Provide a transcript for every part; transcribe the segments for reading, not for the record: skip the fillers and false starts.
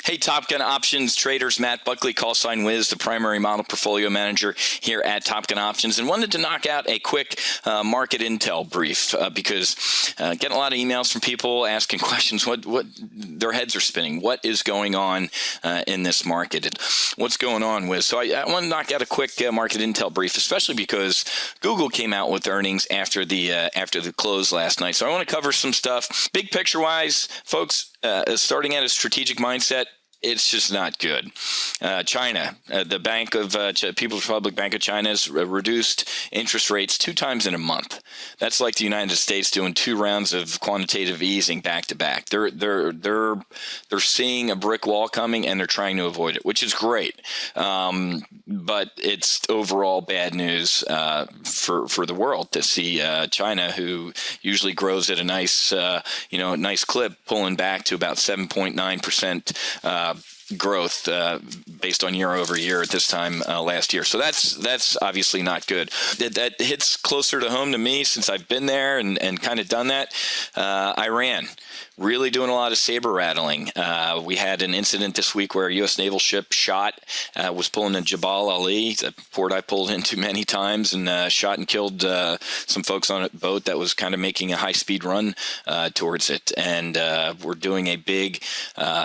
Hey, Top Gun Options traders, Matt Buckley, call sign Wiz, the primary model portfolio manager here at Top Gun Options, and wanted to knock out a quick market intel brief because getting a lot of emails from people asking questions, what their heads are spinning. What is going on in this market? And what's going on, Wiz? So I want to knock out a quick market intel brief, especially because Google came out with earnings after the close last night. So I want to cover some stuff. Big picture wise, folks, starting at a strategic mindset, it's just not good. China, the People's Republic Bank of China has reduced interest rates 2 times in a month. That's like the United States doing 2 rounds of quantitative easing back to back. They're seeing a brick wall coming and they're trying to avoid it, which is great. But it's overall bad news for the world to see China, who usually grows at a nice clip, pulling back to about 7.9% growth based on year over year at this time last year. So that's obviously not good. That hits closer to home to me since I've been there and kind of done that. Iran. Really doing a lot of saber rattling. We had an incident this week where a U.S. naval ship was pulling in Jabal Ali, a port I pulled into many times, and shot and killed some folks on a boat that was kind of making a high-speed run towards it. And we're doing a big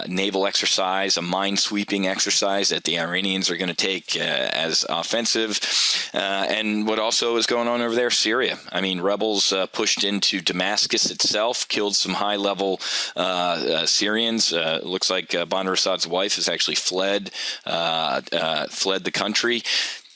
naval exercise, a mine-sweeping exercise that the Iranians are going to take as offensive. And what also is going on over there, Syria. I mean, rebels pushed into Damascus itself, killed some high-level Syrians. Looks like Bashar Assad's wife has actually fled the country,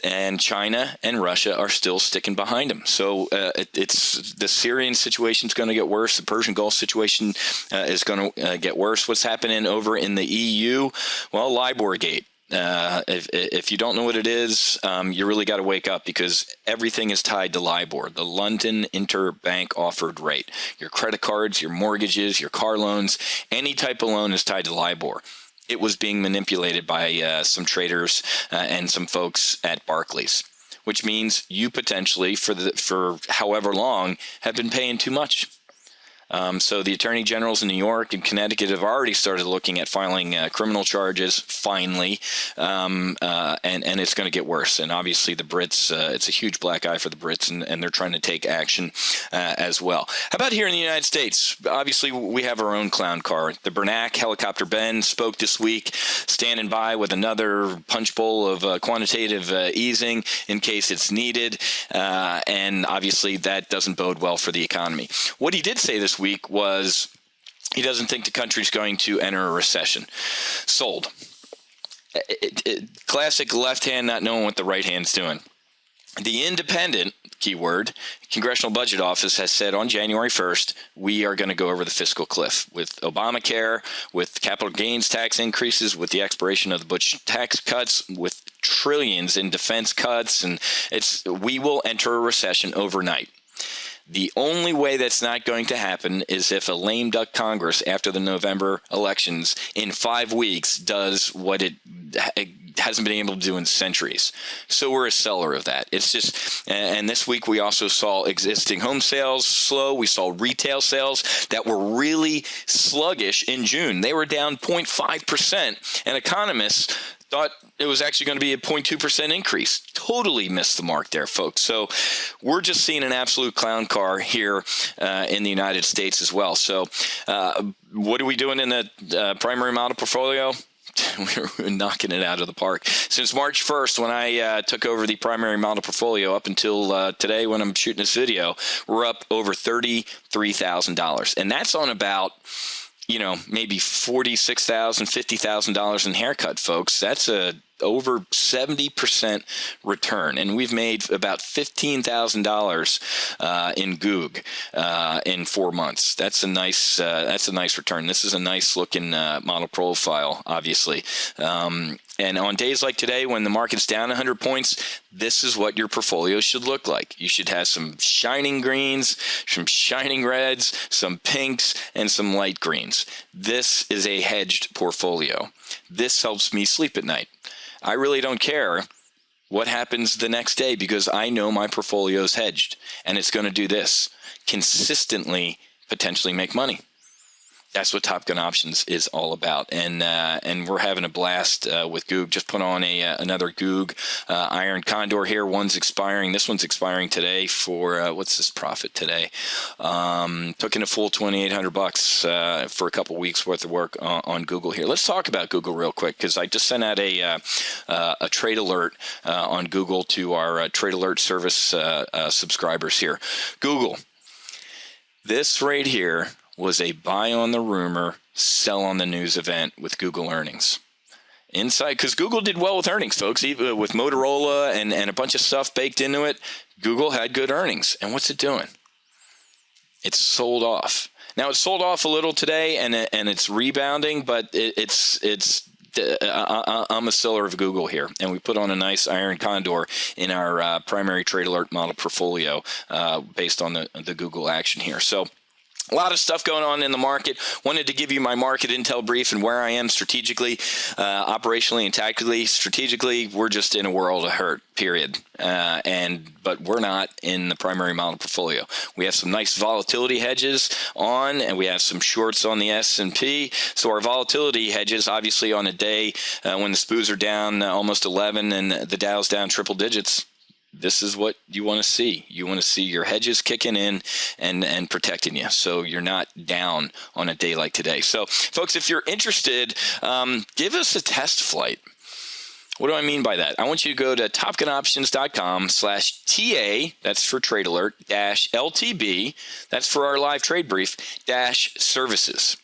and China and Russia are still sticking behind him. So it's the Syrian situation is going to get worse. The Persian Gulf situation is going to get worse. What's happening over in the EU? Well, LIBOR-gate. If you don't know what it is, you really got to wake up, because everything is tied to LIBOR, the London Interbank Offered Rate. Your credit cards, your mortgages, your car loans, any type of loan is tied to LIBOR. It was being manipulated by some traders and some folks at Barclays, which means you potentially, for however long, have been paying too much. So the attorney generals in New York and Connecticut have already started looking at filing criminal charges, finally, and it's going to get worse. And obviously the Brits, it's a huge black eye for the Brits, and they're trying to take action as well. How about here in the United States? Obviously, we have our own clown car. The Bernac Helicopter Ben spoke this week, standing by with another punch bowl of quantitative easing in case it's needed, and obviously that doesn't bode well for the economy. What he did say this week was he doesn't think the country's going to enter a recession. Sold. Classic left hand not knowing what the right hand's doing. The Independent, keyword, Congressional Budget Office has said on January 1st, we are going to go over the fiscal cliff with Obamacare, with capital gains tax increases, with the expiration of the Bush tax cuts, with trillions in defense cuts, and we will enter a recession overnight. The only way that's not going to happen is if a lame duck Congress after the November elections in 5 weeks does what it hasn't been able to do in centuries. So we're a seller of that. It's just, and this week we also saw existing home sales slow. We saw retail sales that were really sluggish in June. They were down 0.5%, and economists thought it was actually going to be a 0.2% increase. Totally missed the mark there, folks. So we're just seeing an absolute clown car here in the United States as well. So what are we doing in the primary model portfolio? We're knocking it out of the park. Since March 1st, when I took over the primary model portfolio, up until today when I'm shooting this video, we're up over $33,000. And that's on about, maybe $46,000, $50,000 in haircut, folks. That's over 70% return, and we've made about $15,000 in Goog in 4 months. That's a nice return. This is a nice looking model profile, obviously. And on days like today, when the market's down 100 points, this is what your portfolio should look like. You should have some shining greens, some shining reds, some pinks, and some light greens. This is a hedged portfolio. This helps me sleep at night. I really don't care what happens the next day because I know my portfolio is hedged, and it's going to do this: consistently potentially make money. That's what Top Gun Options is all about, and we're having a blast with Goog. Just put on another Goog Iron Condor here. One's expiring. This one's expiring today for what's this profit today? Took in a full $2,800 for a couple weeks worth of work on Google here. Let's talk about Google real quick because I just sent out a trade alert on Google to our trade alert service subscribers here. Google, this right here was a buy on the rumor, sell on the news event with Google earnings. Inside, because Google did well with earnings, folks, even with Motorola and a bunch of stuff baked into it. Google had good earnings. And what's it doing? It's sold off. Now, it's sold off a little today, and it's rebounding, but I'm a seller of Google here, and we put on a nice Iron Condor in our primary trade alert model portfolio based on the Google action here. So, a lot of stuff going on in the market. Wanted to give you my market intel brief and where I am strategically, operationally, and tactically. Strategically, we're just in a world of hurt, period. But we're not in the primary model portfolio. We have some nice volatility hedges on, and we have some shorts on the S&P. So our volatility hedges, obviously, on a day when the SPOs are down almost 11 and the Dow's down triple digits. This is what you want to see. You want to see your hedges kicking in and protecting you so you're not down on a day like today. So, folks, if you're interested, give us a test flight. What do I mean by that? I want you to go to topgunoptions.com/TA, that's for trade alert, -LTB, that's for our live trade brief, -services.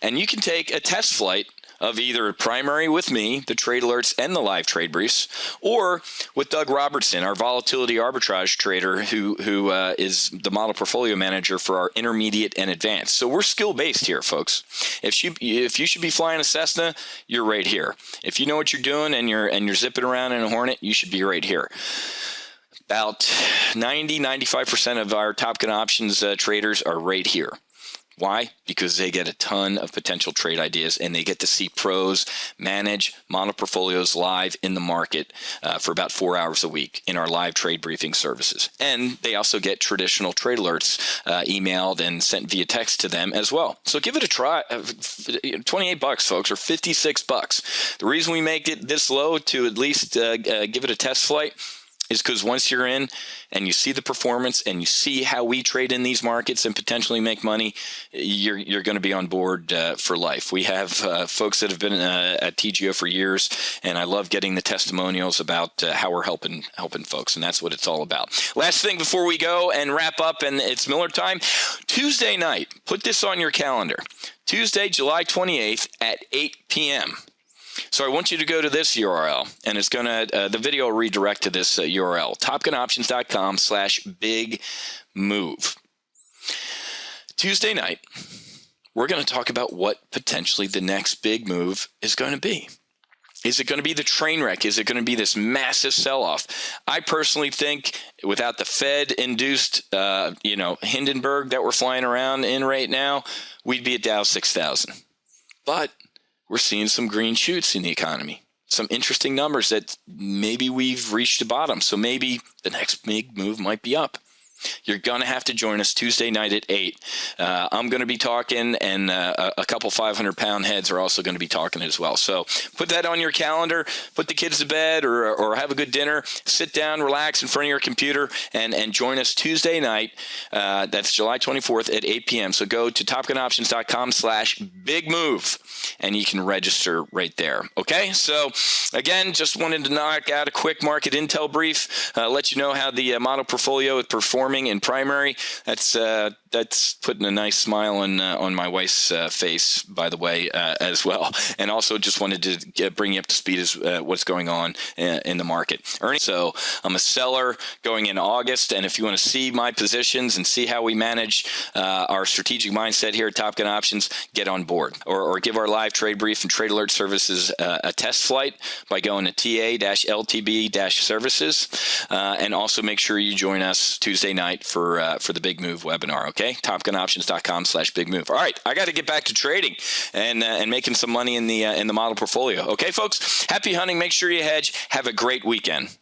And you can take a test flight of either primary with me, the trade alerts and the live trade briefs, or with Doug Robertson, our volatility arbitrage trader who is the model portfolio manager for our intermediate and advanced. So we're skill-based here, folks. If you should be flying a Cessna, you're right here. If you know what you're doing and you're zipping around in a Hornet, you should be right here. About 90-95% of our Top Gun Options traders are right here. Why? Because they get a ton of potential trade ideas, and they get to see pros manage model portfolios live in the market for about 4 hours a week in our live trade briefing services. And they also get traditional trade alerts emailed and sent via text to them as well. So give it a try. $28, folks, or $56. The reason we make it this low to at least give it a test flight is because once you're in and you see the performance and you see how we trade in these markets and potentially make money, you're going to be on board for life. We have folks that have been at TGO for years, and I love getting the testimonials about how we're helping folks, and that's what it's all about. Last thing before we go and wrap up, and it's Miller time, Tuesday night, put this on your calendar, Tuesday, July 28th at 8 p.m., So I want you to go to this URL, and it's going to, the video will redirect to this URL, topgunoptions.com/big-move. Tuesday night, we're going to talk about what potentially the next big move is going to be. Is it going to be the train wreck? Is it going to be this massive sell-off? I personally think without the Fed-induced, Hindenburg that we're flying around in right now, we'd be at Dow 6,000. But we're seeing some green shoots in the economy, some interesting numbers that maybe we've reached a bottom. So maybe the next big move might be up. You're going to have to join us Tuesday night at 8. I'm going to be talking, and a couple 500-pound heads are also going to be talking as well. So put that on your calendar, put the kids to bed or have a good dinner, sit down, relax in front of your computer, and join us Tuesday night. That's July 24th at 8 p.m. So go to topgunoptions.com/big-move, and you can register right there. Okay? So, again, just wanted to knock out a quick market intel brief, let you know how the model portfolio is performing in primary. That's putting a nice smile on my wife's face, by the way, as well. And also just wanted to bring you up to speed as what's going on in the market. So I'm a seller going in August, and if you want to see my positions and see how we manage our strategic mindset here at Top Gun Options, get on board or give our live trade brief and trade alert services a test flight by going to TA-LTB-services, and also make sure you join us Tuesday night for the Big Move webinar. Okay, topgunoptions.com/big-move. All right, I got to get back to trading and making some money in the model portfolio. Okay, folks, happy hunting. Make sure you hedge. Have a great weekend.